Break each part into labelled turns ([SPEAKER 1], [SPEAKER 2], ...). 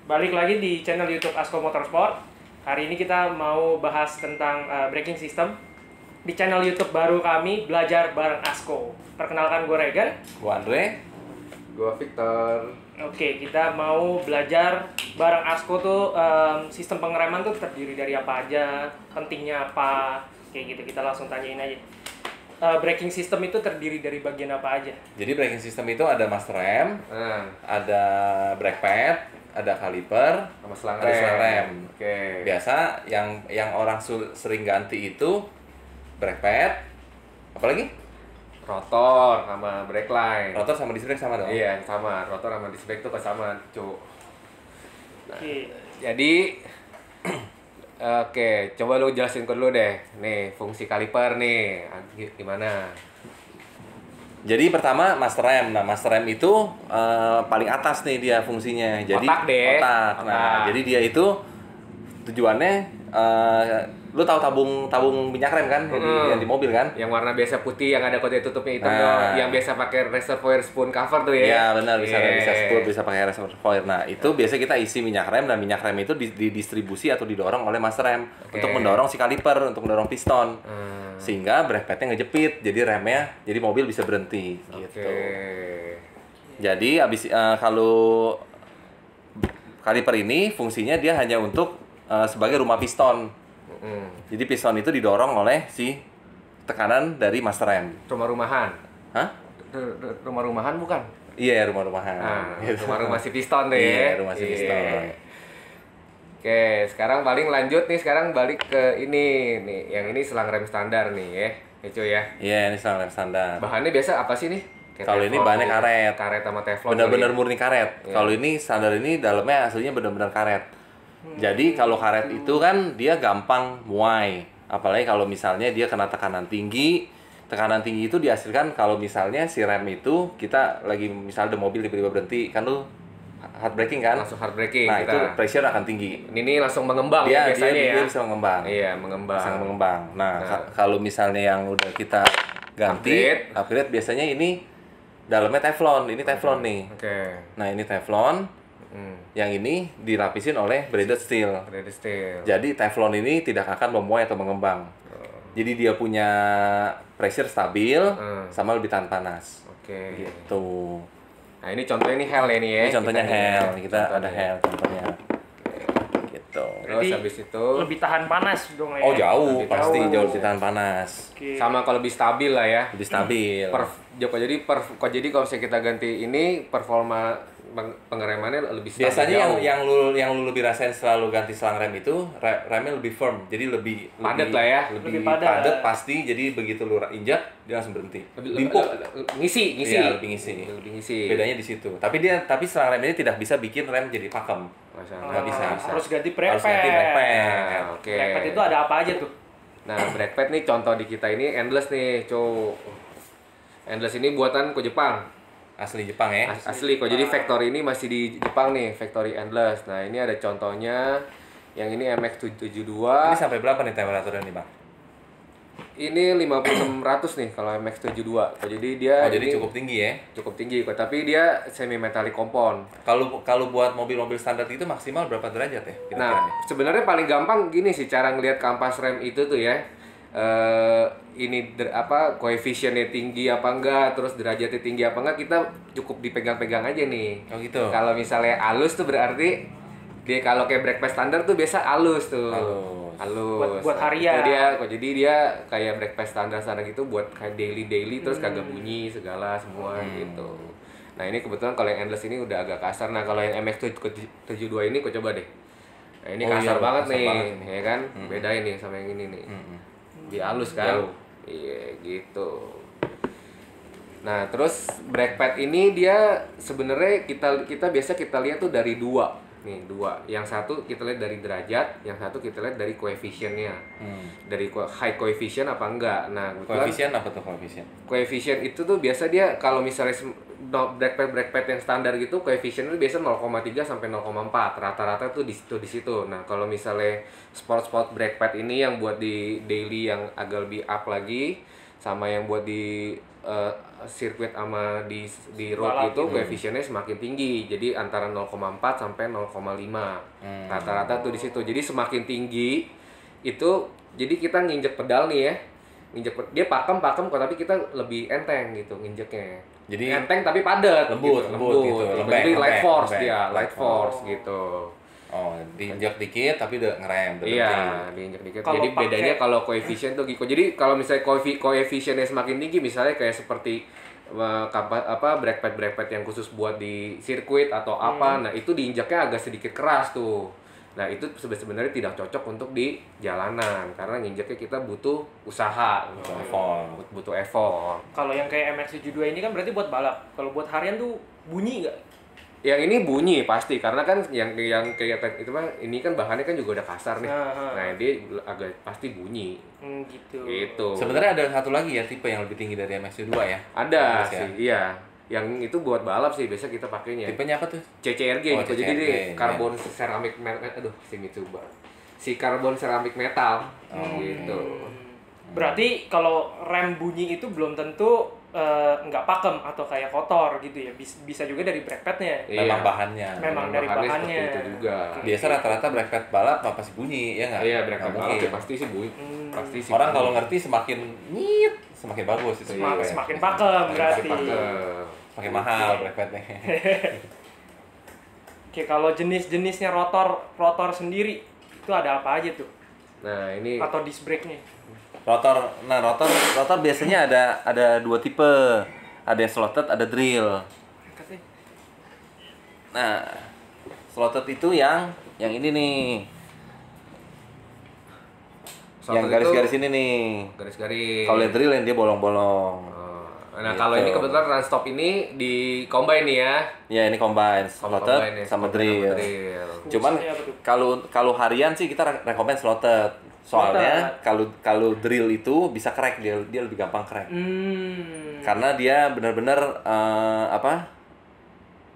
[SPEAKER 1] Balik lagi di channel YouTube Asko Motorsport. Hari ini kita mau bahas tentang braking system di channel YouTube baru kami, Belajar Bareng Asko. Perkenalkan, gue Regan.
[SPEAKER 2] Gue Andre.
[SPEAKER 3] Gue Victor.
[SPEAKER 1] Oke, kita mau belajar bareng Asko tuh sistem pengereman tuh terdiri dari apa aja, pentingnya apa, kayak gitu. Kita langsung tanyain aja. Braking system itu terdiri dari bagian apa aja?
[SPEAKER 2] Jadi braking system itu ada master rem, ada brake pad, ada kaliper,
[SPEAKER 3] Sama selang
[SPEAKER 2] ada selang rem.
[SPEAKER 3] Oke.
[SPEAKER 2] Biasa yang orang sering ganti itu brake pad, apalagi
[SPEAKER 3] Rotor sama brake line.
[SPEAKER 2] rotor sama disc brake sama dong.
[SPEAKER 3] Iya, sama. Rotor sama disc brake tuh sama, cu. Nah,
[SPEAKER 1] Oke.
[SPEAKER 3] jadi oke, coba lu jelasin ke dulu deh. Nih, fungsi kaliper nih. Gimana?
[SPEAKER 2] Jadi pertama master rem. Nah, master rem itu paling atas nih dia fungsinya. Jadi
[SPEAKER 3] Otak deh.
[SPEAKER 2] otak. Nah,
[SPEAKER 3] Otak.
[SPEAKER 2] jadi dia itu tujuannya lu tahu tabung minyak rem kan yang di mobil kan?
[SPEAKER 3] Yang warna biasa putih yang ada kode tutupnya hitam
[SPEAKER 2] Nah.
[SPEAKER 3] dong. Yang biasa pakai reservoir spoon cover tuh ya.
[SPEAKER 2] Iya benar, bisa
[SPEAKER 3] Iya.
[SPEAKER 2] bisa pakai reservoir. Nah, itu biasanya kita isi minyak rem, dan minyak rem itu didistribusi atau didorong oleh master rem untuk mendorong si kaliper, untuk mendorong piston. Sehingga brake padnya ngejepit, jadi remnya, jadi mobil bisa berhenti gitu.
[SPEAKER 3] Oke.
[SPEAKER 2] Jadi kalau kaliper ini fungsinya dia hanya untuk sebagai rumah piston. Jadi piston itu didorong oleh si tekanan dari master rem.
[SPEAKER 3] Rumah-rumahan.
[SPEAKER 2] Hah?
[SPEAKER 3] Rumah-rumahan bukan?
[SPEAKER 2] Iya, rumah-rumahan. Gitu.
[SPEAKER 3] Rumah-rumah si piston deh.
[SPEAKER 2] Iya, rumah si
[SPEAKER 3] Iya.
[SPEAKER 2] piston.
[SPEAKER 3] Oke, sekarang paling lanjut nih, sekarang balik ke ini nih, yang ini selang rem standar nih ya, cuy ya.
[SPEAKER 2] Iya, ini selang rem standar.
[SPEAKER 3] Bahannya biasa apa sih nih? Kayak
[SPEAKER 2] Kalau ini
[SPEAKER 3] teflon
[SPEAKER 2] bahannya
[SPEAKER 3] gitu.
[SPEAKER 2] karet.
[SPEAKER 3] Karet sama teflon.
[SPEAKER 2] Benar-benar
[SPEAKER 3] kali ya.
[SPEAKER 2] murni karet.
[SPEAKER 3] Iya.
[SPEAKER 2] Kalau ini standar ini dalamnya aslinya benar-benar karet. Jadi kalau karet itu kan dia gampang muai. Apalagi kalau misalnya dia kena tekanan tinggi. Tekanan tinggi itu dihasilkan kalau misalnya si rem itu kita lagi misalnya ada mobil tiba-tiba berhenti, kan lu hard braking kan?
[SPEAKER 3] Langsung hard braking.
[SPEAKER 2] Nah,
[SPEAKER 3] kita.
[SPEAKER 2] itu pressure akan tinggi.
[SPEAKER 3] Ini langsung mengembang
[SPEAKER 2] Dia
[SPEAKER 3] ya biasanya ya.
[SPEAKER 2] bisa mengembang.
[SPEAKER 3] Iya, mengembang.
[SPEAKER 2] Bisa mengembang. Nah,
[SPEAKER 3] Nah.
[SPEAKER 2] kalau misalnya yang udah kita ganti, upgrade biasanya ini dalamnya teflon. Ini teflon nih.
[SPEAKER 3] Oke.
[SPEAKER 2] Nah, ini teflon. Yang ini dilapisin oleh braided steel.
[SPEAKER 3] Braided steel.
[SPEAKER 2] Jadi teflon ini tidak akan memuai atau mengembang. Jadi dia punya pressure stabil sama lebih tahan panas.
[SPEAKER 3] Oke.
[SPEAKER 2] Gitu.
[SPEAKER 3] Nah, ini contohnya nih hell ya nih ya.
[SPEAKER 2] Ini contohnya
[SPEAKER 3] Kita nih ya.
[SPEAKER 2] hell. Kita ada
[SPEAKER 3] Contohnya.
[SPEAKER 2] hell contohnya. Gitu.
[SPEAKER 3] Terus
[SPEAKER 1] Berarti
[SPEAKER 3] habis itu
[SPEAKER 1] lebih tahan panas dong ya.
[SPEAKER 2] Oh, jauh
[SPEAKER 3] Lebih
[SPEAKER 2] pasti
[SPEAKER 3] jauh.
[SPEAKER 2] jauh lebih tahan panas.
[SPEAKER 1] Oke.
[SPEAKER 3] sama kalau lebih stabil lah ya.
[SPEAKER 2] Lebih stabil.
[SPEAKER 3] Jadi kalau misalnya kita ganti ini performa pengeremannya lebih stabil.
[SPEAKER 2] Biasanya
[SPEAKER 3] jauh.
[SPEAKER 2] yang lu lebih rasain selalu ganti selang rem itu remnya lebih firm, jadi lebih
[SPEAKER 3] Padat lah ya.
[SPEAKER 1] Lebih
[SPEAKER 2] lebih
[SPEAKER 1] padat.
[SPEAKER 2] padat pasti. Jadi begitu lu injak dia langsung berhenti.
[SPEAKER 3] Limpuk. Ngisi.
[SPEAKER 2] Iya, lebih ngisi.
[SPEAKER 3] Lebih ngisi.
[SPEAKER 2] Bedanya di situ. Tapi selang rem ini tidak bisa bikin rem jadi pakem. Nggak bisa.
[SPEAKER 1] Harus ganti brake
[SPEAKER 2] Harus ganti brake pad.
[SPEAKER 3] Nah, oke.
[SPEAKER 1] Brake pad itu ada apa aja tuh?
[SPEAKER 3] Nah, brake pad nih contoh di kita ini endless nih, cu. Endless ini buatan kok Jepang.
[SPEAKER 2] Asli Jepang ya.
[SPEAKER 3] Asli kok. Jadi factory ini masih di Jepang nih, factory endless. Nah, ini ada contohnya. Yang ini MX-72.
[SPEAKER 2] Ini sampai berapa nih temperaturnya nih, Bang?
[SPEAKER 3] Ini 5600 nih kalau MX-72. Jadi dia
[SPEAKER 2] Oh, jadi
[SPEAKER 3] ini
[SPEAKER 2] cukup tinggi ya.
[SPEAKER 3] cukup tinggi kok, tapi dia semi metallic compound.
[SPEAKER 2] Kalau buat mobil-mobil standar itu maksimal berapa derajat ya? Kira-kira
[SPEAKER 3] Nah,
[SPEAKER 2] nih?
[SPEAKER 3] sebenarnya paling gampang gini sih cara ngelihat kampas rem itu tuh ya. Ini koefisiennya tinggi apa enggak, terus derajatnya tinggi apa enggak, kita cukup dipegang-pegang aja nih.
[SPEAKER 2] Oh gitu.
[SPEAKER 3] Kalau misalnya halus tuh berarti dia kalau kayak brake pad standar tuh biasa halus tuh. Halus.
[SPEAKER 1] Buat
[SPEAKER 3] Nah,
[SPEAKER 1] harian.
[SPEAKER 3] itu dia kok, jadi dia kayak brake pad standar gitu buat kayak daily terus kagak bunyi segala semua gitu. Nah, ini kebetulan kalau yang endless ini udah agak kasar. Nah, kalau yang MX-72 ini kok coba deh. Nah, ini
[SPEAKER 2] Oh
[SPEAKER 3] kasar
[SPEAKER 2] iya,
[SPEAKER 3] banget
[SPEAKER 2] kasar
[SPEAKER 3] nih,
[SPEAKER 2] banget ini.
[SPEAKER 3] ya kan? Bedain nih sama yang ini nih. Dia halus kan?
[SPEAKER 2] Jauh.
[SPEAKER 3] Iya, gitu. Nah, terus brake pad ini dia sebenarnya kita biasa kita lihat tuh dari dua. Nih, dua. Yang satu kita lihat dari derajat, yang satu kita lihat dari koefisiennya. Dari high coefficient apa enggak. Nah, kebetulan
[SPEAKER 2] Koefisien apa tuh koefisien?
[SPEAKER 3] koefisien itu tuh biasa dia kalau misalnya brake pad yang standar gitu koefisien itu biasa 0,3 sampai 0,4 rata-rata tuh di situ. Nah, kalau misalnya sport brake pad ini yang buat di daily yang agak lebih up lagi sama yang buat di sirkuit sama di road
[SPEAKER 1] Balap
[SPEAKER 3] itu
[SPEAKER 1] gitu.
[SPEAKER 3] koefisiennya semakin tinggi. Jadi antara 0,4 sampai 0,5. Rata-rata tuh di situ. Jadi semakin tinggi itu jadi kita nginjek pedal nih ya. Dia pakem kok, tapi kita lebih enteng gitu nginjeknya.
[SPEAKER 2] Jadi
[SPEAKER 3] enteng tapi padat
[SPEAKER 2] lembut gitu.
[SPEAKER 3] Jadi light force
[SPEAKER 2] lembek.
[SPEAKER 3] dia, light force gitu.
[SPEAKER 2] Oh, diinjak dikit tapi udah ngerem, udah
[SPEAKER 3] Iya,
[SPEAKER 2] berhenti.
[SPEAKER 3] diinjek dikit.
[SPEAKER 1] Kalau
[SPEAKER 3] Jadi
[SPEAKER 1] pakai-
[SPEAKER 3] bedanya kalau koefisien tuh gitu. Jadi kalau misalnya koefisiennya semakin tinggi, misalnya kayak seperti brake pad yang khusus buat di sirkuit atau apa, nah itu diinjaknya agak sedikit keras tuh. Nah itu sebenarnya tidak cocok untuk di jalanan karena nginjaknya kita butuh usaha, butuh effort.
[SPEAKER 1] Kalau yang kayak MX-72 ini kan berarti buat balap. Kalau buat harian tuh bunyi nggak?
[SPEAKER 3] Yang ini bunyi pasti karena kan yang kayak itu mah ini kan bahannya kan juga udah kasar nih. Nah, dia agak pasti bunyi.
[SPEAKER 1] Gitu.
[SPEAKER 3] Gitu.
[SPEAKER 2] Sebenarnya ada satu lagi ya tipe yang lebih tinggi dari MX-2 ya.
[SPEAKER 3] Ada
[SPEAKER 2] Bagus ya.
[SPEAKER 3] sih, iya. Yang itu buat balap sih biasa kita pakainya.
[SPEAKER 2] Tipenya apa tuh?
[SPEAKER 3] CCRG
[SPEAKER 2] Oh,
[SPEAKER 3] gitu. Jadi
[SPEAKER 2] CCRG,
[SPEAKER 3] dia
[SPEAKER 2] ya.
[SPEAKER 3] karbon ceramic metal. Si karbon ceramic metal gitu.
[SPEAKER 1] Berarti kalau rem bunyi itu belum tentu nggak pakem atau kayak kotor gitu ya. Bisa juga dari brake pad-nya.
[SPEAKER 2] Memang bahannya.
[SPEAKER 1] Memang dari
[SPEAKER 3] bahannya
[SPEAKER 1] bahannya.
[SPEAKER 3] seperti itu juga.
[SPEAKER 2] Biasa rata-rata brake pad balap apa sih bunyi ya nggak?
[SPEAKER 3] Iya, brake
[SPEAKER 2] Nggak
[SPEAKER 3] pad balap
[SPEAKER 2] mungkin.
[SPEAKER 3] ya pasti sih bunyi. Pasti sih.
[SPEAKER 2] Orang
[SPEAKER 3] bunyi.
[SPEAKER 2] kalau ngerti semakin nyit, semakin bagus itu.
[SPEAKER 1] Semakin pakem berarti.
[SPEAKER 2] Semakin mahal brake padnya.
[SPEAKER 1] Oke, kalau jenis-jenisnya rotor sendiri itu ada apa aja tuh?
[SPEAKER 3] Nah, ini
[SPEAKER 1] Atau disc brake-nya?
[SPEAKER 2] Rotor biasanya ada dua tipe. Ada yang slotted, ada drill. Nah, slotted itu yang ini nih.
[SPEAKER 3] slotted
[SPEAKER 2] yang garis-garis
[SPEAKER 3] itu
[SPEAKER 2] ini nih.
[SPEAKER 3] garis-garis.
[SPEAKER 2] Kalau yang drill yang dia bolong-bolong.
[SPEAKER 3] Nah,
[SPEAKER 2] Gitu.
[SPEAKER 3] kalau ini kebetulan run stop ini di combine nih ya.
[SPEAKER 2] Ya ini combine,
[SPEAKER 3] Combine
[SPEAKER 2] slotted
[SPEAKER 3] ya,
[SPEAKER 2] sama
[SPEAKER 3] combine
[SPEAKER 2] drill. Cuman
[SPEAKER 1] Fungsinya apa tuh?
[SPEAKER 2] kalau harian sih kita rekomend slotted. Soalnya kalau drill itu bisa crack, dia lebih gampang crack. Karena dia benar-benar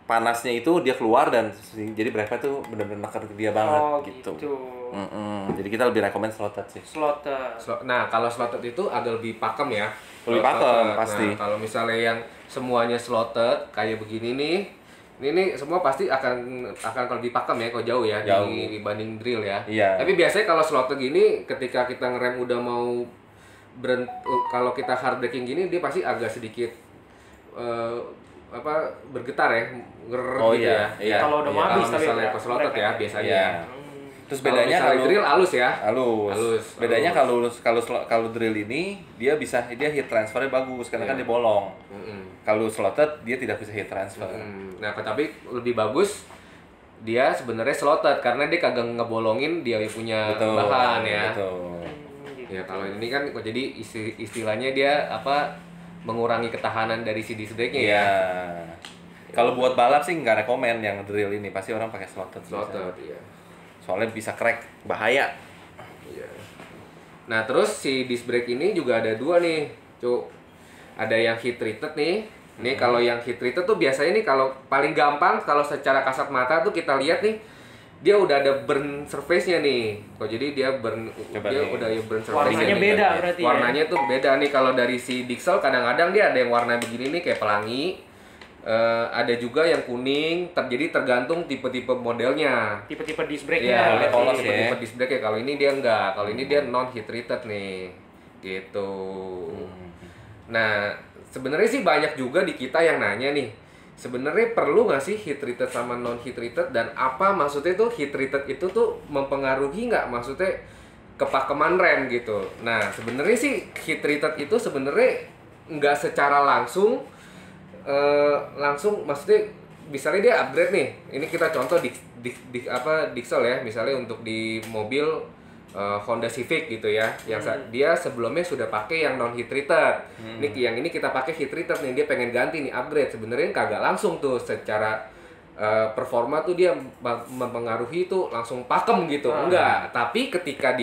[SPEAKER 2] panasnya itu dia keluar dan jadi brake tuh benar-benar neken ke dia banget gitu. Jadi kita lebih rekomend slotted sih.
[SPEAKER 3] Nah, kalau slotted itu agak lebih pakem ya.
[SPEAKER 2] Lebih
[SPEAKER 3] Kalau
[SPEAKER 2] pakem,
[SPEAKER 3] slotted.
[SPEAKER 2] pasti.
[SPEAKER 3] Nah, kalau misalnya yang semuanya slotted kayak begini nih, ini semua pasti akan lebih pakem ya kalau jauh ya
[SPEAKER 2] Jauh.
[SPEAKER 3] dibanding drill ya.
[SPEAKER 2] Iya.
[SPEAKER 3] Tapi biasanya kalau slotted gini ketika kita ngerem udah mau kalau kita hard braking gini dia pasti agak sedikit bergetar ya,
[SPEAKER 2] Oh
[SPEAKER 3] gitu
[SPEAKER 2] iya,
[SPEAKER 3] ya.
[SPEAKER 2] iya.
[SPEAKER 1] Kalau udah mau
[SPEAKER 3] Kalau
[SPEAKER 1] habis tapi
[SPEAKER 3] misalnya
[SPEAKER 1] ya,
[SPEAKER 3] ke slotted ya
[SPEAKER 1] mereka.
[SPEAKER 3] biasanya.
[SPEAKER 2] Iya. Terus
[SPEAKER 3] Kalau
[SPEAKER 2] bedanya
[SPEAKER 3] misalnya drill halus ya.
[SPEAKER 2] halus. Bedanya kalau drill ini dia heat transfernya bagus karena kan dia bolong. Kalau slotted dia tidak bisa heat transfer.
[SPEAKER 3] Nah, tapi lebih bagus dia sebenarnya slotted karena dia kagak ngebolongin dia punya bahan ya.
[SPEAKER 2] Betul.
[SPEAKER 3] Ya kalau ini kan jadi istilahnya dia mengurangi ketahanan dari si disc brake-nya ya.
[SPEAKER 2] Iya. Kalau buat balap sih nggak rekomen yang drill ini, pasti orang pakai slotted.
[SPEAKER 3] Slotted, iya.
[SPEAKER 2] Soalnya bisa crack, bahaya.
[SPEAKER 3] Iya. Nah, terus si disc brake ini juga ada dua nih, Cuk. Ada yang heat treated nih. Nih kalau yang heat treated tuh biasanya nih kalau paling gampang kalau secara kasat mata tuh kita lihat nih dia udah ada burn surface-nya nih. Kok jadi dia burn udah ya burn surface-nya.
[SPEAKER 1] Warnanya
[SPEAKER 3] nih.
[SPEAKER 1] beda berarti ya?
[SPEAKER 3] Warnanya tuh beda nih kalau dari si Dixel kadang-kadang dia ada yang warna begini nih kayak pelangi. Ada juga yang kuning, jadi tergantung tipe-tipe modelnya.
[SPEAKER 1] Tipe-tipe disc
[SPEAKER 3] Iya,
[SPEAKER 1] brake-nya.
[SPEAKER 2] polos
[SPEAKER 3] tipe
[SPEAKER 2] ya.
[SPEAKER 3] disc brake ya. Kalau ini dia enggak, kalau ini dia non heat treated nih. Gitu. Nah, sebenarnya sih banyak juga di kita yang nanya nih. Sebenarnya perlu nggak sih heat treated sama non heat treated dan apa maksudnya tuh heat treated itu tuh mempengaruhi nggak maksudnya kepakeman rem gitu. Nah, sebenarnya sih heat treated itu sebenarnya nggak secara langsung maksudnya misalnya dia upgrade nih. Ini kita contoh Dixel ya, misalnya untuk di mobil Honda Civic gitu ya, yang dia sebelumnya sudah pakai yang non heat treated. Yang ini kita pakai heat treated nih, dia pengen ganti nih upgrade. Sebenarnya kagak langsung tuh secara performa tuh dia mempengaruhi tuh langsung pakem gitu. Enggak, tapi ketika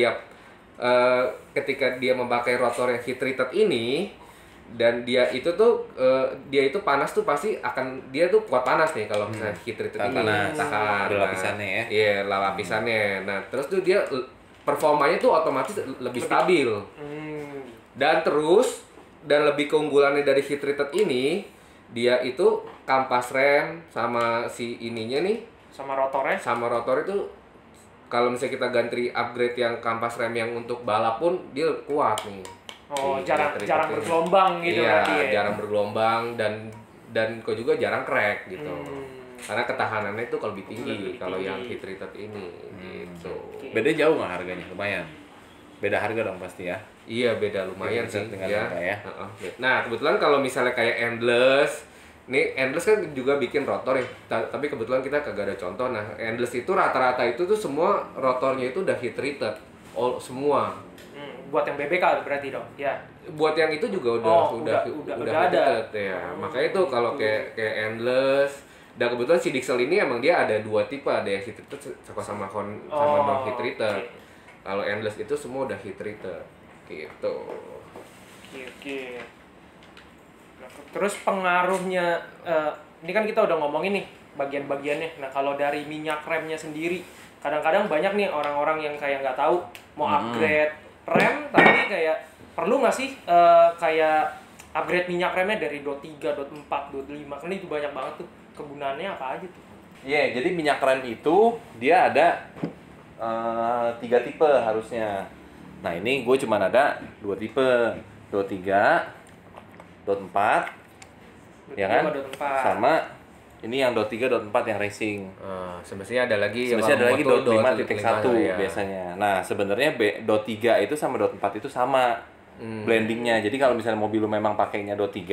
[SPEAKER 3] dia memakai rotor yang heat treated ini dan dia itu panas tuh pasti dia tuh kuat panas nih kalau misalnya heat treated ini tahan.
[SPEAKER 2] Ada lapisannya ya.
[SPEAKER 3] Iya, lapisannya. Nah, terus tuh dia performanya tuh otomatis lebih stabil. Dan terus dan lebih keunggulannya dari heat treated ini, dia itu kampas rem sama si ininya nih,
[SPEAKER 1] Sama rotornya.
[SPEAKER 3] sama rotor itu kalau misalnya kita ganti upgrade yang kampas rem yang untuk balap pun dia kuat nih.
[SPEAKER 1] Oh,
[SPEAKER 3] Si
[SPEAKER 1] jarang
[SPEAKER 3] heat treated
[SPEAKER 1] jarang
[SPEAKER 3] ini.
[SPEAKER 1] bergelombang gitu
[SPEAKER 3] Iya,
[SPEAKER 1] berarti ya.
[SPEAKER 3] jarang bergelombang dan kok juga jarang crack gitu. Karena ketahanannya itu kalau lebih tinggi
[SPEAKER 1] Lebih
[SPEAKER 3] kalau
[SPEAKER 1] tinggi.
[SPEAKER 3] yang heat treated ini gitu.
[SPEAKER 2] Beda jauh nggak harganya? Lumayan. Beda harga dong pasti ya.
[SPEAKER 3] Iya beda lumayan
[SPEAKER 2] Heat
[SPEAKER 3] sih
[SPEAKER 2] treated dengan
[SPEAKER 3] ya.
[SPEAKER 2] apa ya?
[SPEAKER 3] Heeh. Nah kebetulan kalau misalnya kayak Endless, nih Endless kan juga bikin rotor ya. Tapi kebetulan kita kagak ada contoh. Nah Endless itu rata-rata itu tuh semua rotornya itu udah heat treated, all semua.
[SPEAKER 1] Buat yang BBK berarti dong. Ya.
[SPEAKER 3] Buat yang itu juga
[SPEAKER 1] Udah
[SPEAKER 3] heat
[SPEAKER 1] ada.
[SPEAKER 3] treated, ya. Makanya itu kalau kayak Endless. Dan kebetulan si Dixel ini emang dia ada dua tipe, ada yang heat treated sama non heat treated. Kalau Endless itu semua udah heat treated gitu.
[SPEAKER 1] Oke. Nah, terus pengaruhnya ini kan kita udah ngomongin nih bagian-bagiannya. Nah, kalau dari minyak remnya sendiri, kadang-kadang banyak nih orang-orang yang kayak nggak tahu mau upgrade rem, tapi kayak perlu nggak sih kayak upgrade minyak remnya dari dot 3, dot 4, dot 5, karena itu banyak banget tuh kegunaannya apa aja tuh.
[SPEAKER 2] Iya, jadi minyak rem itu dia ada 3 tipe harusnya. Nah ini gue cuma ada 2 tipe, dot 3, dot 4, ya kan?
[SPEAKER 1] Dot 4.
[SPEAKER 2] Sama ini yang dot 3, dot 4 yang racing.
[SPEAKER 3] Semestinya ada lagi
[SPEAKER 2] Sebenarnya ada lagi dot 5.1
[SPEAKER 3] ya.
[SPEAKER 2] biasanya. Nah sebenarnya dot 3 itu sama dot 4 itu sama blendingnya. Jadi kalau misalnya mobil lu memang pakainya dot 3,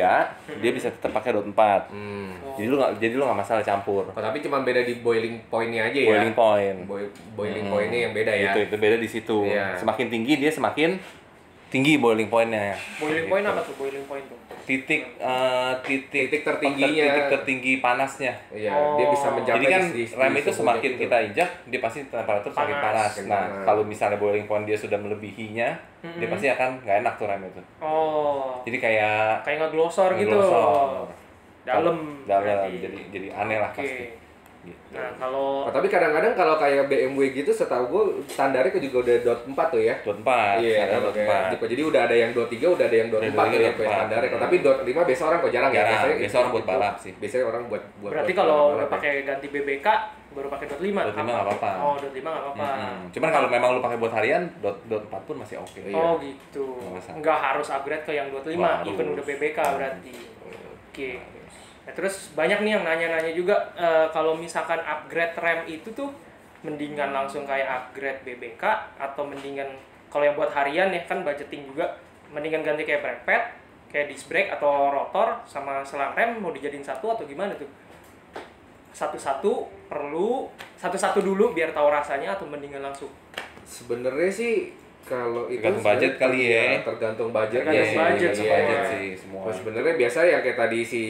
[SPEAKER 2] dia bisa tetap pakai dot 4. Jadi lu nggak masalah campur.
[SPEAKER 3] Oh, tapi cuma beda di boiling point-nya aja ya.
[SPEAKER 2] Boiling point.
[SPEAKER 3] Boiling point-nya yang beda ya.
[SPEAKER 2] Itu beda di situ.
[SPEAKER 3] Iya.
[SPEAKER 2] Semakin tinggi dia semakin tinggi boiling point-nya.
[SPEAKER 1] Boiling point apa tuh boiling point tuh?
[SPEAKER 2] Titik
[SPEAKER 3] tertingginya.
[SPEAKER 2] titik tertinggi panasnya.
[SPEAKER 3] Iya, dia bisa mencapai
[SPEAKER 2] Jadi kan
[SPEAKER 3] di
[SPEAKER 2] rem itu
[SPEAKER 3] suhu
[SPEAKER 2] semakin
[SPEAKER 3] gitu.
[SPEAKER 2] kita injak, dia pasti temperatur semakin panas.
[SPEAKER 3] Semakin
[SPEAKER 2] Nah,
[SPEAKER 3] panas.
[SPEAKER 2] kalau misalnya boiling point dia sudah melebihinya, dia pasti akan nggak enak tuh rem itu.
[SPEAKER 1] Oh.
[SPEAKER 2] Jadi kayak
[SPEAKER 1] Kayak ngeglosor gitu.
[SPEAKER 2] ngeglosor.
[SPEAKER 1] Dalam.
[SPEAKER 2] Dalam.
[SPEAKER 1] berarti.
[SPEAKER 2] Jadi aneh lah
[SPEAKER 1] Oke.
[SPEAKER 2] pasti. Gitu.
[SPEAKER 1] Nah, kalau
[SPEAKER 3] Oh, tapi kadang-kadang kalau kayak BMW gitu setahu gue standarnya juga udah dot 4 tuh ya.
[SPEAKER 2] Dot 4,
[SPEAKER 3] Iya,
[SPEAKER 2] ada dot 4.
[SPEAKER 3] gitu. Jadi udah ada yang dot 3, udah ada yang dot
[SPEAKER 2] Ada
[SPEAKER 3] 4 tuh
[SPEAKER 2] dot
[SPEAKER 3] ya kayak
[SPEAKER 2] 4.
[SPEAKER 3] standarnya. Tapi dot 5 biasa orang kok jarang ya.
[SPEAKER 2] Jarang. Biasa orang buat
[SPEAKER 3] itu-
[SPEAKER 2] balap sih.
[SPEAKER 3] Biasanya orang buat
[SPEAKER 1] berarti
[SPEAKER 3] buat
[SPEAKER 1] kalau
[SPEAKER 3] balap
[SPEAKER 1] udah
[SPEAKER 3] ya.
[SPEAKER 1] pakai ganti BBK baru pakai dot 5.
[SPEAKER 2] Dot 5 nggak apa-apa.
[SPEAKER 1] Oh, dot 5 nggak apa-apa.
[SPEAKER 2] Cuman kalau memang lu pakai buat harian, dot 4 pun masih oke.
[SPEAKER 3] Iya.
[SPEAKER 1] Oh, gitu.
[SPEAKER 2] Nggak masalah.
[SPEAKER 1] Nggak harus upgrade ke yang dot 5,
[SPEAKER 2] Nggak
[SPEAKER 1] even
[SPEAKER 2] harus.
[SPEAKER 1] udah BBK berarti. Oke. Nah, terus banyak nih yang nanya-nanya juga kalau misalkan upgrade rem itu tuh mendingan langsung kayak upgrade BBK atau mendingan kalau yang buat harian ya kan budgeting juga mendingan ganti kayak brake pad, kayak disc brake atau rotor sama selang rem mau dijadiin satu atau gimana tuh? Satu-satu perlu satu-satu dulu biar tahu rasanya atau mendingan langsung?
[SPEAKER 3] Sebenarnya sih kalau itu
[SPEAKER 2] Tergantung budget kali ya.
[SPEAKER 3] Tergantung budget
[SPEAKER 1] Tergantung budget
[SPEAKER 3] sih.
[SPEAKER 1] semua.
[SPEAKER 2] budget sih semua.
[SPEAKER 3] Nah, sebenarnya biasa ya kayak tadi si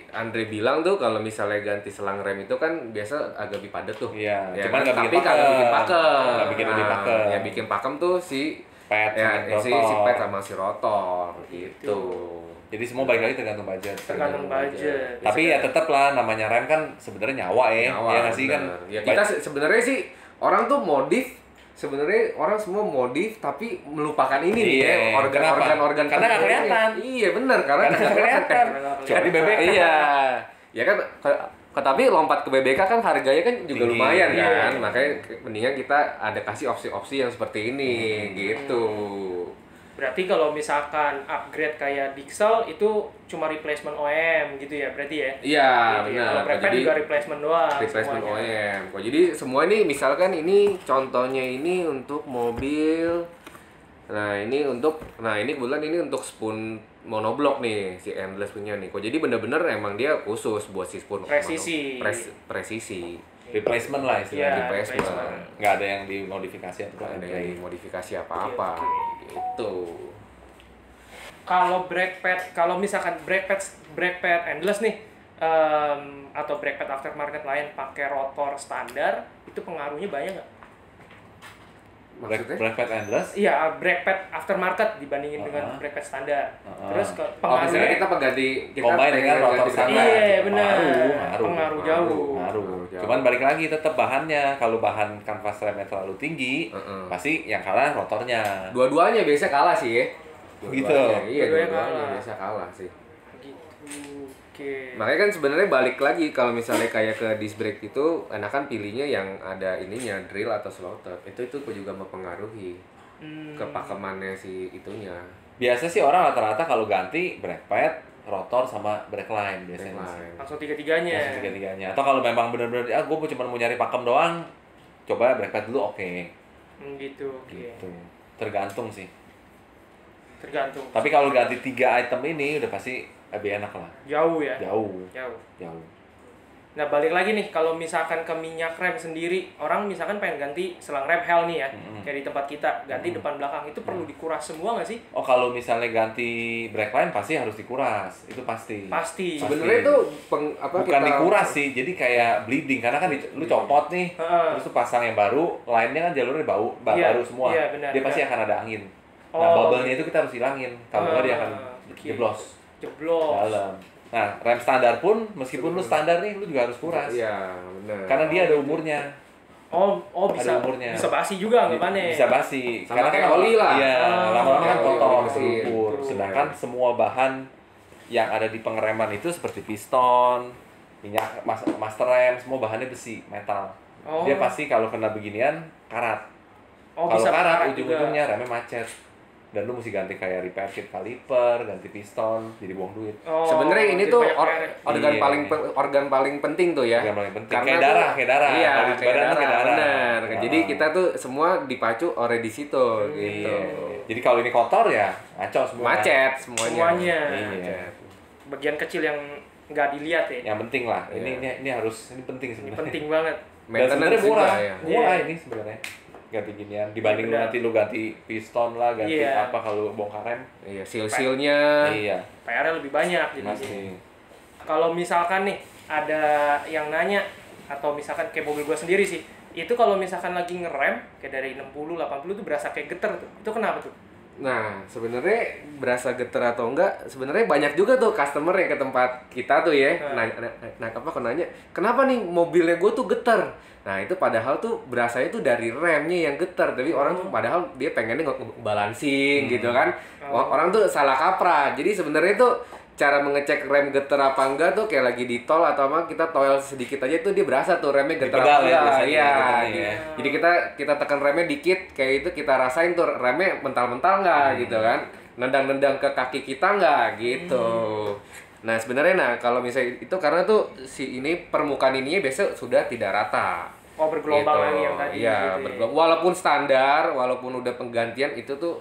[SPEAKER 3] Andre bilang tuh kalau misalnya ganti selang rem itu kan biasa agak lebih padat tuh.
[SPEAKER 2] Iya,
[SPEAKER 3] Ya
[SPEAKER 2] cuman
[SPEAKER 3] kan?
[SPEAKER 2] nggak
[SPEAKER 3] Tapi
[SPEAKER 2] bikin
[SPEAKER 3] kagak bikin
[SPEAKER 2] pakem.
[SPEAKER 3] pakem.
[SPEAKER 2] Nggak bikin lebih pakem.
[SPEAKER 3] Yang bikin pakem tuh si
[SPEAKER 2] Pad
[SPEAKER 3] ya
[SPEAKER 2] sama
[SPEAKER 3] si
[SPEAKER 2] rotor.
[SPEAKER 3] pad sama si rotor gitu.
[SPEAKER 2] Jadi semua balik lagi tergantung budget.
[SPEAKER 1] Tergantung budget.
[SPEAKER 2] Tapi ya tetap lah namanya rem kan sebenarnya nyawa ya.
[SPEAKER 3] Nyawa,
[SPEAKER 2] Ya nggak sih kan.
[SPEAKER 3] bener. Ya kita sebenarnya sih orang tuh modif sebenarnya orang semua modif tapi melupakan ini nih
[SPEAKER 2] Iya,
[SPEAKER 3] ya organ-organ
[SPEAKER 2] karena nggak
[SPEAKER 3] penting.
[SPEAKER 2] kelihatan.
[SPEAKER 3] Iya benar karena
[SPEAKER 2] Nggak kelihatan. Jadi BBK.
[SPEAKER 3] Iya. Ya kan tapi lompat ke BBK kan harganya kan juga
[SPEAKER 2] Tinggi.
[SPEAKER 3] lumayan
[SPEAKER 2] Iya.
[SPEAKER 3] kan. Makanya mendingan kita ada kasih opsi-opsi yang seperti ini gitu.
[SPEAKER 1] Berarti kalau misalkan upgrade kayak Dixel itu cuma replacement OEM gitu ya berarti ya?
[SPEAKER 3] Iya,
[SPEAKER 1] Gitu ya.
[SPEAKER 3] benar.
[SPEAKER 1] Kalau brake pad
[SPEAKER 3] Jadi
[SPEAKER 1] juga replacement doang.
[SPEAKER 3] replacement
[SPEAKER 1] semuanya.
[SPEAKER 3] OEM. Kok jadi semua ini misalkan ini contohnya ini untuk mobil. Nah, ini kebetulan ini untuk spoon monoblock nih si Endless punya nih. Kok jadi bener-bener emang dia khusus buat si spoon
[SPEAKER 1] Presisi.
[SPEAKER 3] presisi.
[SPEAKER 2] Replacement lah
[SPEAKER 1] Iya,
[SPEAKER 2] istilahnya.
[SPEAKER 3] replacement.
[SPEAKER 2] Nggak ada yang dimodifikasi atau
[SPEAKER 3] Nggak ada
[SPEAKER 2] apa.
[SPEAKER 3] yang modifikasi apa-apa gitu.
[SPEAKER 1] Kalau brake pad, kalau misalkan brake pad Endless nih atau brake pad aftermarket lain pakai rotor standar itu pengaruhnya banyak nggak?
[SPEAKER 3] Maksudnya?
[SPEAKER 2] Brake pad endless.
[SPEAKER 1] Iya, brake pad aftermarket dibandingin dengan brake pad standar. Terus ke
[SPEAKER 3] Oh, misalnya
[SPEAKER 1] pengaruhnya
[SPEAKER 3] kita pengganti
[SPEAKER 2] Combine dengan rotor
[SPEAKER 3] ganti
[SPEAKER 2] standar.
[SPEAKER 1] Iya, benar.
[SPEAKER 2] Pengaruh.
[SPEAKER 1] Pengaruh jauh.
[SPEAKER 2] Ngaruh.
[SPEAKER 3] jauh.
[SPEAKER 2] Cuman balik lagi tetap bahannya. Kalau bahan kanvas remnya terlalu tinggi, pasti yang kalah rotornya.
[SPEAKER 3] Dua-duanya biasanya kalah sih ya.
[SPEAKER 2] Gitu.
[SPEAKER 3] Iya,
[SPEAKER 1] Dua-duanya
[SPEAKER 3] dua-duanya
[SPEAKER 1] kalah.
[SPEAKER 3] biasa kalah sih.
[SPEAKER 1] Gitu. Oke.
[SPEAKER 3] Makanya kan sebenarnya balik lagi kalau misalnya kayak ke disc brake itu enakan pilihnya yang ada ininya drill atau slaughter. Itu juga mempengaruhi kepakemannya si itunya.
[SPEAKER 2] Biasa sih orang rata-rata kalau ganti brake pad, rotor sama brake line biasanya.
[SPEAKER 3] Backline.
[SPEAKER 1] Langsung tiga-tiganya.
[SPEAKER 2] Biasanya tiga-tiganya. Atau kalau memang benar-benar gue cuma mau nyari pakem doang, coba brake pad dulu oke.
[SPEAKER 1] Gitu. Oke.
[SPEAKER 2] Gitu. Tergantung sih.
[SPEAKER 1] Tergantung.
[SPEAKER 2] Tapi kalau ganti 3 item ini udah pasti lebih enak lah.
[SPEAKER 1] Jauh ya.
[SPEAKER 2] Jauh.
[SPEAKER 1] Jauh. Nah, balik lagi nih, kalau misalkan ke minyak rem sendiri, orang misalkan pengen ganti selang rem hell nih ya, kayak di tempat kita, ganti depan belakang, itu perlu dikuras semua nggak sih?
[SPEAKER 2] Oh, kalau misalnya ganti brake line pasti harus dikuras. Itu pasti.
[SPEAKER 1] Pasti.
[SPEAKER 3] Sebenarnya itu
[SPEAKER 2] Bukan dikuras sih, jadi kayak bleeding karena kan lu copot nih, terus lu pasang yang baru, line-nya kan jalurnya baru semua.
[SPEAKER 1] Iya, benar,
[SPEAKER 2] dia pasti
[SPEAKER 1] benar.
[SPEAKER 2] akan ada angin.
[SPEAKER 1] Oh,
[SPEAKER 2] Nah, bubble-nya itu kita harus hilangin. Kalau nggak dia akan jeblos dalam. Nah, rem standar pun meskipun lu standar nih, lu juga harus kuras.
[SPEAKER 3] Iya, benar.
[SPEAKER 2] Karena dia ada umurnya.
[SPEAKER 1] Oh bisa
[SPEAKER 2] Ada umurnya.
[SPEAKER 1] bisa basi juga anggapannya.
[SPEAKER 2] Bisa basi.
[SPEAKER 3] Sama
[SPEAKER 2] Karena
[SPEAKER 3] kayak
[SPEAKER 2] kan
[SPEAKER 3] oli lah.
[SPEAKER 2] Iya, lama-lama kan
[SPEAKER 3] Oli,
[SPEAKER 2] kotor,
[SPEAKER 3] oli mesin.
[SPEAKER 2] berlumpur. Sedangkan semua bahan yang ada di pengereman itu seperti piston, minyak master rem, semua bahannya besi, metal.
[SPEAKER 1] Oh.
[SPEAKER 2] Dia pasti kalau kena beginian karat.
[SPEAKER 1] Oh,
[SPEAKER 2] Kalau
[SPEAKER 1] bisa
[SPEAKER 2] karat
[SPEAKER 1] karat juga.
[SPEAKER 2] ujung-ujungnya remnya macet. Dan lu mesti ganti kayak repair kit kaliper, ganti piston, jadi buang duit.
[SPEAKER 1] Oh,
[SPEAKER 3] Sebenarnya ini
[SPEAKER 1] jadi
[SPEAKER 3] tuh
[SPEAKER 1] banyak PR.
[SPEAKER 3] organ
[SPEAKER 2] Iya.
[SPEAKER 3] organ paling penting tuh ya.
[SPEAKER 2] Organ paling penting.
[SPEAKER 3] Karena
[SPEAKER 2] Kayak
[SPEAKER 3] tuh-
[SPEAKER 2] darah, kayak darah.
[SPEAKER 3] Iya,
[SPEAKER 2] Kalau di
[SPEAKER 3] kayak
[SPEAKER 2] badan tuh
[SPEAKER 3] darah.
[SPEAKER 2] kayak darah.
[SPEAKER 3] Benar.
[SPEAKER 2] Ah.
[SPEAKER 3] Jadi kita tuh semua dipacu oleh di situ gitu.
[SPEAKER 2] Iya. Jadi kalau ini kotor ya ngaco semua.
[SPEAKER 3] Macet semuanya.
[SPEAKER 1] Semuanya.
[SPEAKER 2] Iya.
[SPEAKER 3] Macet.
[SPEAKER 1] Bagian kecil yang nggak dilihat ya.
[SPEAKER 2] Yang penting lah.
[SPEAKER 3] Iya.
[SPEAKER 2] Ini harus penting
[SPEAKER 1] Ini
[SPEAKER 2] sebenarnya.
[SPEAKER 1] penting banget.
[SPEAKER 2] Dan
[SPEAKER 3] Maintenance
[SPEAKER 2] sebenarnya murah,
[SPEAKER 3] juga ya.
[SPEAKER 2] murah
[SPEAKER 1] Iya.
[SPEAKER 2] ini sebenarnya. Ganti ginian dibanding lu
[SPEAKER 1] Benar.
[SPEAKER 2] nanti lu ganti piston lah, ganti
[SPEAKER 1] Iya.
[SPEAKER 2] apa kalau bongkar rem.
[SPEAKER 3] Iya, seal-sealnya.
[SPEAKER 2] Iya,
[SPEAKER 1] PR-nya lebih banyak jadi.
[SPEAKER 2] pasti.
[SPEAKER 1] Kalau misalkan nih ada yang nanya atau misalkan kayak mobil gua sendiri sih, itu kalau misalkan lagi ngerem kayak dari 60 80 tuh berasa kayak geter tuh. Itu kenapa tuh?
[SPEAKER 3] Nah, sebenarnya berasa geter atau enggak, sebenarnya banyak juga tuh customer yang ke tempat kita tuh ya, nanya, kenapa nih mobilnya gue tuh geter? Nah, itu padahal tuh berasanya tuh dari remnya yang geter, tapi orang tuh padahal dia pengennya ngebalancing gitu kan. Orang tuh salah kaprah. Jadi sebenarnya tuh cara mengecek rem geter apa enggak tuh kayak lagi di tol atau apa kita toel sedikit aja tuh dia berasa tuh remnya geter
[SPEAKER 2] pedal
[SPEAKER 3] apa
[SPEAKER 2] ya,
[SPEAKER 3] enggak.
[SPEAKER 2] biasanya
[SPEAKER 3] Iya.
[SPEAKER 2] geternya ya.
[SPEAKER 3] Jadi kita tekan remnya dikit kayak itu kita rasain tuh remnya mental-mental nggak gitu kan. Nendang-nendang ke kaki kita nggak gitu. Nah, sebenarnya kalau misalnya itu karena tuh si ini permukaan ininya biasa sudah tidak rata.
[SPEAKER 1] Oh, bergelombang
[SPEAKER 3] Gitu.
[SPEAKER 1] lagi yang tadi.
[SPEAKER 3] Iya,
[SPEAKER 1] gitu ya.
[SPEAKER 3] bergelombang. Walaupun standar, walaupun udah penggantian itu tuh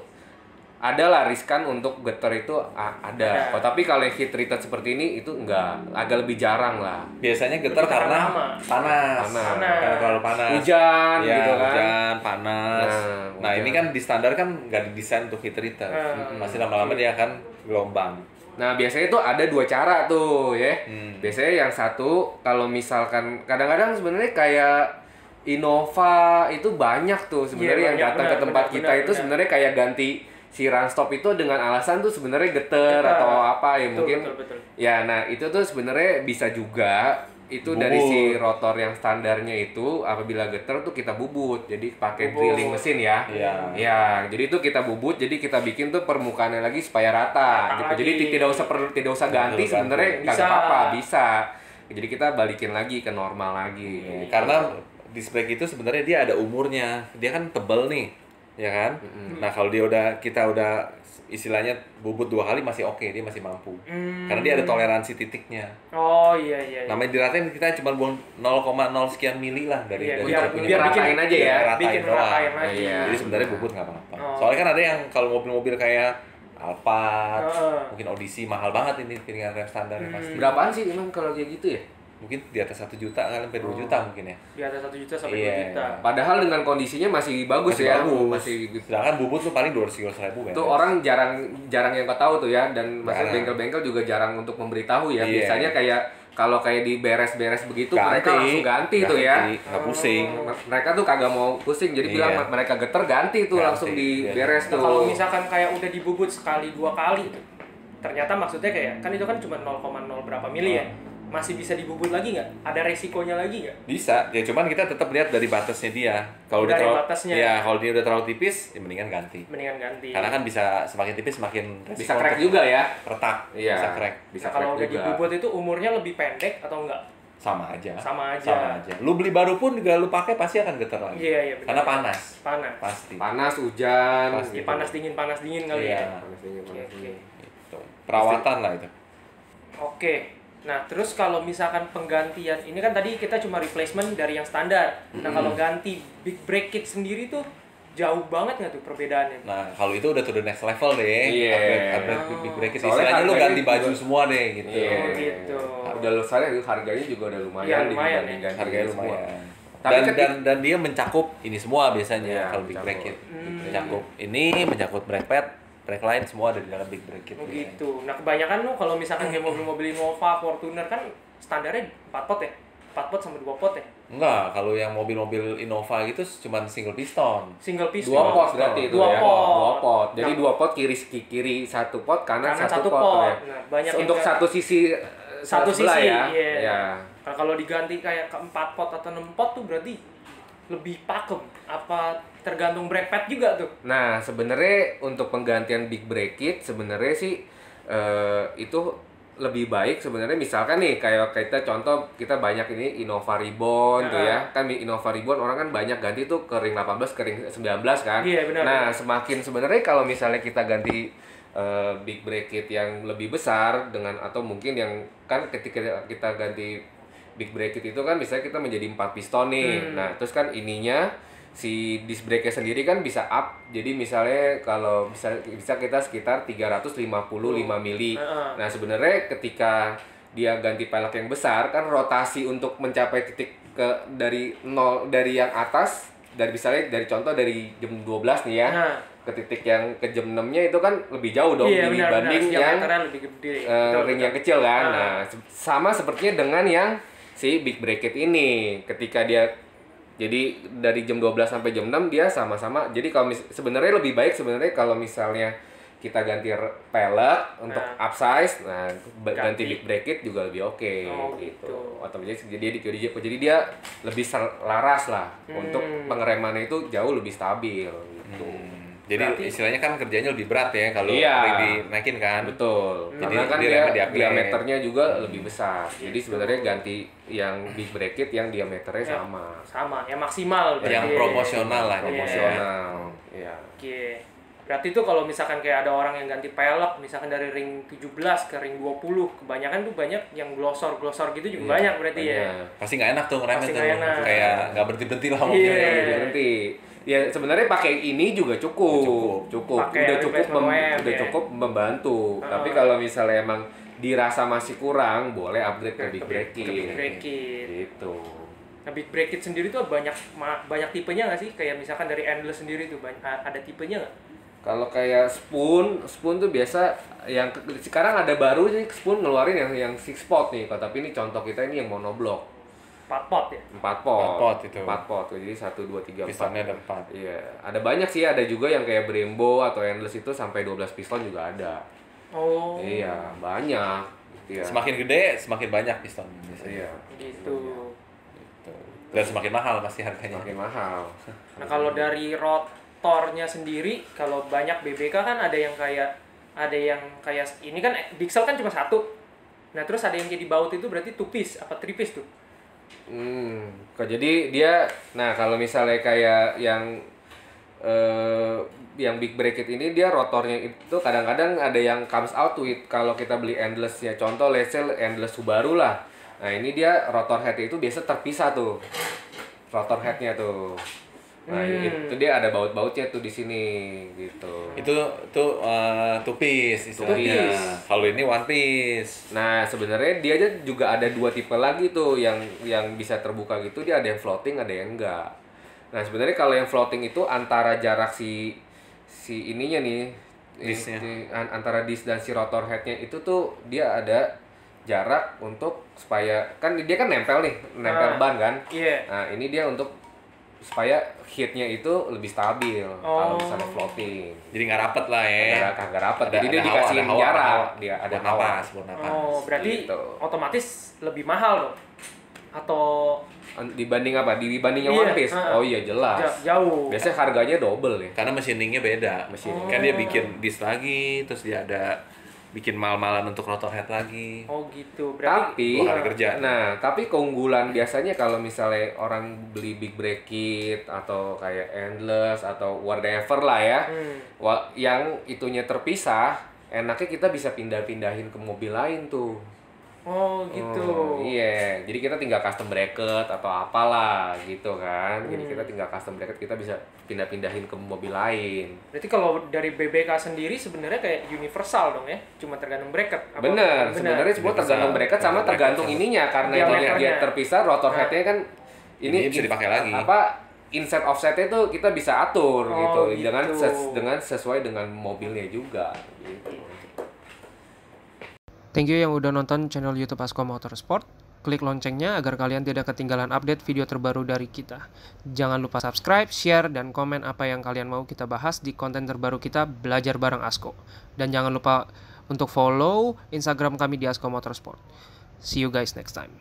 [SPEAKER 3] adalah riskan untuk geter itu ada.
[SPEAKER 1] Ada.
[SPEAKER 3] Oh, tapi kalau heat treated seperti ini itu enggak, agak lebih jarang lah.
[SPEAKER 2] Biasanya getar
[SPEAKER 1] Lebih tahan
[SPEAKER 2] karena
[SPEAKER 1] lama.
[SPEAKER 2] panas.
[SPEAKER 3] Panas.
[SPEAKER 2] Karena terlalu panas.
[SPEAKER 3] Hujan
[SPEAKER 2] Iya,
[SPEAKER 3] gitu kan.
[SPEAKER 2] hujan, panas.
[SPEAKER 3] Nah,
[SPEAKER 2] Nah, ini
[SPEAKER 3] hujan.
[SPEAKER 2] kan di standar kan nggak didesain untuk heat treated. Masih lama-lama dia akan gelombang.
[SPEAKER 3] Nah, biasanya tuh ada dua cara tuh ya.
[SPEAKER 2] Hmm.
[SPEAKER 3] Biasanya yang satu kalau misalkan kadang-kadang sebenarnya kayak Innova itu banyak tuh sebenarnya yang
[SPEAKER 1] banyak,
[SPEAKER 3] datang ke
[SPEAKER 1] benar,
[SPEAKER 3] tempat
[SPEAKER 1] benar,
[SPEAKER 3] kita
[SPEAKER 1] benar,
[SPEAKER 3] itu
[SPEAKER 1] benar.
[SPEAKER 3] sebenarnya kayak ganti si run stop itu dengan alasan tuh sebenarnya geter
[SPEAKER 1] Geter.
[SPEAKER 3] atau apa ya
[SPEAKER 1] Betul,
[SPEAKER 3] mungkin.
[SPEAKER 1] betul.
[SPEAKER 3] Ya, nah itu tuh sebenarnya bisa juga itu dari
[SPEAKER 2] Bubut.
[SPEAKER 3] si rotor yang standarnya itu apabila geter tuh kita bubut. Jadi pakai
[SPEAKER 1] Bubut.
[SPEAKER 3] drilling mesin ya.
[SPEAKER 2] Iya.
[SPEAKER 3] Ya, jadi itu kita bubut, jadi kita bikin tuh permukaannya lagi supaya rata gitu.
[SPEAKER 1] Rata
[SPEAKER 3] Jadi
[SPEAKER 1] lagi.
[SPEAKER 3] tidak usah ganti
[SPEAKER 2] Betul,
[SPEAKER 3] sebenarnya
[SPEAKER 1] Bisa.
[SPEAKER 3] nggak apa-apa, bisa. Jadi kita balikin lagi ke normal lagi.
[SPEAKER 2] Iya, karena disc brake itu sebenarnya dia ada umurnya. Dia kan tebel nih, ya kan? Nah, kalau kita udah istilahnya bubut 2 kali masih oke, dia masih mampu. Karena dia ada toleransi titiknya.
[SPEAKER 1] Oh, iya iya.
[SPEAKER 2] Namanya diratain kita cuma buang 0,0 sekian mili lah dari
[SPEAKER 1] Iya,
[SPEAKER 2] dari
[SPEAKER 1] biar-
[SPEAKER 2] punya.
[SPEAKER 1] biar bikin-
[SPEAKER 3] ratain aja ya.
[SPEAKER 2] Ratain
[SPEAKER 1] bikin
[SPEAKER 2] doang.
[SPEAKER 1] ratain lagi.
[SPEAKER 3] Iya.
[SPEAKER 2] Jadi sebenarnya bubut nggak apa-apa.
[SPEAKER 1] Oh.
[SPEAKER 2] Soalnya kan ada yang kalau mobil-mobil kayak Alphard,
[SPEAKER 1] Heeh.
[SPEAKER 2] mungkin Odyssey mahal banget ini piringan rem standarnya pasti.
[SPEAKER 3] Berapaan sih emang kalau kayak gitu ya?
[SPEAKER 2] Mungkin di atas 1 juta kali sampai 2 juta mungkin ya.
[SPEAKER 1] Di atas 1 juta sampai 2
[SPEAKER 2] Iya.
[SPEAKER 1] juta.
[SPEAKER 3] Padahal dengan kondisinya masih bagus
[SPEAKER 2] Masih
[SPEAKER 3] ya.
[SPEAKER 2] bagus.
[SPEAKER 3] Masih
[SPEAKER 2] Sedangkan bubut tuh paling 200 ribu
[SPEAKER 3] itu orang jarang yang tahu tuh ya, dan maksud
[SPEAKER 2] Jarang.
[SPEAKER 3] bengkel-bengkel juga jarang untuk memberitahu ya.
[SPEAKER 2] Iya.
[SPEAKER 3] Biasanya kayak kalau kayak di beres-beres begitu
[SPEAKER 2] Ganti.
[SPEAKER 3] mereka langsung ganti tuh ya.
[SPEAKER 2] Nggak pusing.
[SPEAKER 3] Mereka tuh kagak mau pusing, jadi
[SPEAKER 2] Iya.
[SPEAKER 3] bilang mereka geter ganti tuh
[SPEAKER 2] Ganti,
[SPEAKER 3] langsung
[SPEAKER 2] iya.
[SPEAKER 3] diberes
[SPEAKER 1] Nah,
[SPEAKER 3] tuh.
[SPEAKER 1] kalau misalkan kayak udah dibubut sekali 2 kali tuh, ternyata maksudnya kayak kan itu kan cuma 0,0 berapa mili ya. masih bisa dibubut lagi nggak? Ada resikonya lagi nggak?
[SPEAKER 2] Bisa, ya cuman kita tetap lihat dari batasnya dia. Kalau udah
[SPEAKER 1] Dari
[SPEAKER 2] terlalu,
[SPEAKER 1] batasnya.
[SPEAKER 2] ya kalau dia udah terlalu tipis, ya mendingan ganti.
[SPEAKER 1] Mendingan ganti.
[SPEAKER 2] Karena kan bisa semakin tipis semakin
[SPEAKER 3] Bisa
[SPEAKER 2] resiko
[SPEAKER 3] crack
[SPEAKER 2] untuk
[SPEAKER 3] juga ya.
[SPEAKER 2] retak,
[SPEAKER 3] Iya.
[SPEAKER 2] bisa crack.
[SPEAKER 3] Bisa
[SPEAKER 1] Nah, kalau
[SPEAKER 3] crack
[SPEAKER 1] udah
[SPEAKER 3] juga.
[SPEAKER 1] dibubut itu umurnya lebih pendek atau enggak?
[SPEAKER 2] Sama aja.
[SPEAKER 1] Sama aja.
[SPEAKER 2] Sama aja. Lu beli baru pun juga lu pakai pasti akan getar lagi.
[SPEAKER 1] Iya, iya benar.
[SPEAKER 2] Karena panas.
[SPEAKER 1] Panas.
[SPEAKER 2] Pasti.
[SPEAKER 3] Panas, hujan.
[SPEAKER 2] Pasti.
[SPEAKER 1] Ya, panas dingin kali
[SPEAKER 2] Iya.
[SPEAKER 1] ya.
[SPEAKER 3] Panas dingin,
[SPEAKER 1] Oke,
[SPEAKER 3] panas
[SPEAKER 1] oke.
[SPEAKER 3] dingin.
[SPEAKER 2] Gitu. Perawatan lah itu.
[SPEAKER 1] Oke. Nah, terus kalau misalkan penggantian, ini kan tadi kita cuma replacement dari yang standar. Nah, kalau ganti big brake kit sendiri tuh jauh banget nggak tuh perbedaannya?
[SPEAKER 2] Nah, kalau itu udah to the next level deh.
[SPEAKER 3] Iya.
[SPEAKER 2] Upgrade big break
[SPEAKER 3] Soalnya
[SPEAKER 2] istilahnya lu
[SPEAKER 3] harganya
[SPEAKER 2] ganti baju
[SPEAKER 3] juga-
[SPEAKER 2] semua deh gitu.
[SPEAKER 3] Iya.
[SPEAKER 1] Oh, gitu.
[SPEAKER 3] Udah lu soalnya harganya juga udah lumayan,
[SPEAKER 1] Iya, lumayan
[SPEAKER 3] dibandingkan
[SPEAKER 2] Harganya
[SPEAKER 3] ini semua.
[SPEAKER 2] lumayan.
[SPEAKER 3] Tapi
[SPEAKER 2] Dan dia mencakup ini semua biasanya
[SPEAKER 3] Iya,
[SPEAKER 2] kalau big
[SPEAKER 3] mencakup.
[SPEAKER 2] break it.
[SPEAKER 1] Hmm.
[SPEAKER 2] Mencakup ini, mencakup brake pad, brake line semua ada di dalam big break it.
[SPEAKER 1] Oh gitu. Nah, kebanyakan tuh kalau misalkan kayak mobil-mobil Innova, Fortuner kan standarnya 4 pot ya? 4 pot sama 2 pot ya?
[SPEAKER 2] Enggak, kalau yang mobil-mobil Innova gitu cuma single piston.
[SPEAKER 1] Single piston.
[SPEAKER 3] Dua pot berarti itu
[SPEAKER 1] Dua
[SPEAKER 3] ya.
[SPEAKER 1] pot.
[SPEAKER 3] Dua pot. Jadi
[SPEAKER 1] Nah,
[SPEAKER 3] dua pot kiri satu pot, kanan
[SPEAKER 1] Kanan
[SPEAKER 3] satu
[SPEAKER 1] satu
[SPEAKER 3] pot.
[SPEAKER 1] pot.
[SPEAKER 3] Ya.
[SPEAKER 1] Nah, banyak yang
[SPEAKER 3] Untuk
[SPEAKER 1] kayak-
[SPEAKER 3] satu sisi
[SPEAKER 1] satu
[SPEAKER 3] sebelah
[SPEAKER 1] sisi
[SPEAKER 3] ya.
[SPEAKER 1] iya.
[SPEAKER 3] Ya.
[SPEAKER 1] Nah, kalau diganti kayak ke 4 pot atau 6 pot tuh berarti lebih pakem. Apa tergantung brake pad juga tuh?
[SPEAKER 3] Nah, sebenarnya untuk penggantian big brake kit sebenarnya sih itu lebih baik sebenarnya, misalkan nih kayak kita contoh kita banyak ini Innova Reborn tuh ya. Kan Innova Reborn orang kan banyak ganti tuh ke ring 18 ke ring 19 kan.
[SPEAKER 1] Iya, benar,
[SPEAKER 3] Nah,
[SPEAKER 1] benar.
[SPEAKER 3] semakin sebenarnya kalau misalnya kita ganti big brake kit yang lebih besar dengan atau mungkin yang kan ketika kita ganti big brake kit itu kan misalnya kita menjadi 4 piston nih. Nah, terus kan ininya si disc brake-nya sendiri kan bisa up. Jadi misalnya kalau bisa kita sekitar 355 mili. Nah, sebenarnya ketika dia ganti pelek yang besar kan rotasi untuk mencapai titik ke dari nol, dari yang atas, dari misalnya dari contoh dari jam 12 nih ya.
[SPEAKER 1] Nah.
[SPEAKER 3] Ke titik yang ke jam 6-nya itu kan lebih jauh dong
[SPEAKER 1] Iya,
[SPEAKER 3] dibanding
[SPEAKER 1] benar.
[SPEAKER 3] yang
[SPEAKER 1] Diameternya lebih gede. Betul,
[SPEAKER 3] ring
[SPEAKER 1] betul.
[SPEAKER 3] yang kecil kan.
[SPEAKER 1] Ah.
[SPEAKER 3] Nah, sama sepertinya dengan yang si big brake kit ini. Ketika dia jadi dari jam 12 sampai jam 6 dia sama-sama. Jadi kalau sebenarnya lebih baik sebenarnya kalau misalnya kita ganti pelek untuk upsize, nah ganti big brake kit juga lebih oke
[SPEAKER 1] Oh,
[SPEAKER 3] gitu.
[SPEAKER 1] gitu.
[SPEAKER 3] Otomatis jadi dia lebih selaras lah untuk pengeremannya itu jauh lebih stabil gitu.
[SPEAKER 2] Jadi
[SPEAKER 1] Berarti-
[SPEAKER 2] istilahnya kan kerjanya lebih berat ya kalau
[SPEAKER 3] Iya.
[SPEAKER 2] ring dinaikin kan.
[SPEAKER 3] Betul.
[SPEAKER 2] Jadi
[SPEAKER 3] Karena kan
[SPEAKER 2] dia
[SPEAKER 3] dia
[SPEAKER 2] remnya di-upgrade.
[SPEAKER 3] diameternya juga lebih besar. Jadi sebenarnya ganti yang big brake kit yang diameternya
[SPEAKER 1] Ya,
[SPEAKER 3] sama.
[SPEAKER 1] Sama, yang maksimal berarti.
[SPEAKER 2] Yang proporsional lah.
[SPEAKER 3] Proporsional. Iya.
[SPEAKER 1] Oke. Berarti tuh kalau misalkan kayak ada orang yang ganti pelek, misalkan dari ring 17 ke ring 20, kebanyakan tuh banyak yang glosor gitu juga banyak berarti ya.
[SPEAKER 3] Banyak.
[SPEAKER 2] Pasti nggak enak tuh ngeremnya
[SPEAKER 1] Pasti
[SPEAKER 2] tuh.
[SPEAKER 1] nggak enak.
[SPEAKER 2] Kayak nggak berhenti-berhenti lah
[SPEAKER 1] Iya.
[SPEAKER 2] mobilnya.
[SPEAKER 3] Jadi berhenti. Ya sebenarnya pakai ini juga cukup.
[SPEAKER 1] Pakai
[SPEAKER 3] Udah cukup
[SPEAKER 1] replacement OEM,
[SPEAKER 3] udah
[SPEAKER 1] ya.
[SPEAKER 3] cukup membantu. Tapi kalau misalnya emang dirasa masih kurang, boleh upgrade ke big brake kit.
[SPEAKER 1] Big brake kit.
[SPEAKER 3] Gitu.
[SPEAKER 1] Nah, big brake kit sendiri tuh banyak tipenya nggak sih? Kayak misalkan dari Endless sendiri tuh ada tipenya nggak?
[SPEAKER 3] Kalau kayak spoon tuh biasa yang sekarang ada baru sih Spoon ngeluarin yang 6 pot nih. Tapi ini contoh kita ini yang monoblok
[SPEAKER 1] 4 pot ya?
[SPEAKER 3] 4 pot.
[SPEAKER 2] 4 pot itu.
[SPEAKER 3] 4 pot. Jadi 1 2 3 4.
[SPEAKER 2] Pistonnya ada 4.
[SPEAKER 3] Iya, ada banyak sih, ada juga yang kayak Brembo atau Endless itu sampai 12 piston juga ada.
[SPEAKER 1] Oh.
[SPEAKER 3] Iya, banyak. Iya.
[SPEAKER 2] Semakin gede, semakin banyak piston biasanya.
[SPEAKER 3] Iya.
[SPEAKER 1] Gitu.
[SPEAKER 2] Gitu. Dan semakin mahal pasti harganya.
[SPEAKER 3] Makin mahal.
[SPEAKER 1] Nah, kalau dari rotornya sendiri, kalau banyak BBK kan ada yang kayak ini kan Bixel kan cuma satu. Nah, terus ada yang kayak di baut itu berarti 2 piece apa 3 piece tuh?
[SPEAKER 3] Jadi dia, nah kalau misalnya kayak yang big brake kit ini dia rotornya itu kadang-kadang ada yang comes out with kalau kita beli Endless ya, contoh let's say Endless Subaru lah. Nah ini dia rotor head itu biasa terpisah tuh, rotor headnya tuh. Nah itu dia ada baut-bautnya tuh di sini gitu.
[SPEAKER 2] Itu tuh two piece istilahnya. Kalau ini one piece.
[SPEAKER 3] Nah sebenarnya dia aja juga ada 2 tipe lagi tuh yang bisa terbuka gitu, dia ada yang floating ada yang enggak. Nah sebenarnya kalau yang floating itu antara jarak si ininya nih, antara disc dan si rotor headnya itu tuh dia ada jarak untuk supaya kan dia kan nempel ban kan.
[SPEAKER 1] Iya.
[SPEAKER 3] Nah ini dia untuk supaya heatnya itu lebih stabil kalau misalnya floating.
[SPEAKER 2] Jadi nggak rapet lah ya.
[SPEAKER 3] Kagak rapet.
[SPEAKER 2] Ada-
[SPEAKER 3] Jadi dia
[SPEAKER 2] ada hawa,
[SPEAKER 3] dikasih
[SPEAKER 2] ada hawa,
[SPEAKER 3] jarak,
[SPEAKER 2] ada hawa.
[SPEAKER 3] dia ada
[SPEAKER 2] Buat
[SPEAKER 3] hawa.
[SPEAKER 2] napas, buat napas.
[SPEAKER 1] Oh, berarti
[SPEAKER 3] Gitu.
[SPEAKER 1] otomatis lebih mahal dong? Atau
[SPEAKER 3] Dibanding apa? Dibanding yang
[SPEAKER 1] Iya,
[SPEAKER 3] One Piece?
[SPEAKER 1] ha.
[SPEAKER 3] Oh iya jelas.
[SPEAKER 1] jauh?
[SPEAKER 3] Biasanya harganya double ya.
[SPEAKER 2] Karena machiningnya beda.
[SPEAKER 3] Machining.
[SPEAKER 2] Kan dia bikin disk lagi, terus dia ada bikin mal-malan untuk rotor head lagi.
[SPEAKER 1] Oh gitu. Berarti
[SPEAKER 3] Tapi,
[SPEAKER 2] dua kali kerja.
[SPEAKER 3] nah, tapi keunggulan biasanya kalau misalnya orang beli big break kit atau kayak endless atau whatever lah ya, yang itunya terpisah, enaknya kita bisa pindah-pindahin ke mobil lain tuh.
[SPEAKER 1] Oh gitu.
[SPEAKER 3] Iya, jadi kita tinggal custom bracket atau apalah gitu kan. Jadi kita tinggal custom bracket, kita bisa pindah-pindahin ke mobil lain.
[SPEAKER 1] Berarti kalau dari BBK sendiri sebenarnya kayak universal dong ya? Cuma tergantung bracket. Apa?
[SPEAKER 3] Bener, sebenarnya semua tergantung bracket sama tergantung ininya karena
[SPEAKER 1] Diameternya.
[SPEAKER 3] dia terpisah rotor headnya kan
[SPEAKER 2] Ini bisa dipakai lagi.
[SPEAKER 3] Apa inset offsetnya tuh kita bisa atur
[SPEAKER 1] Oh,
[SPEAKER 3] gitu.
[SPEAKER 1] gitu.
[SPEAKER 3] dengan sesuai dengan mobilnya juga gitu.
[SPEAKER 1] Thank you yang udah nonton channel YouTube Asko Motorsport. Klik loncengnya agar kalian tidak ketinggalan update video terbaru dari kita. Jangan lupa subscribe, share, dan komen apa yang kalian mau kita bahas di konten terbaru kita Belajar Bareng Asko. Dan jangan lupa untuk follow Instagram kami di Asko Motorsport. See you guys next time.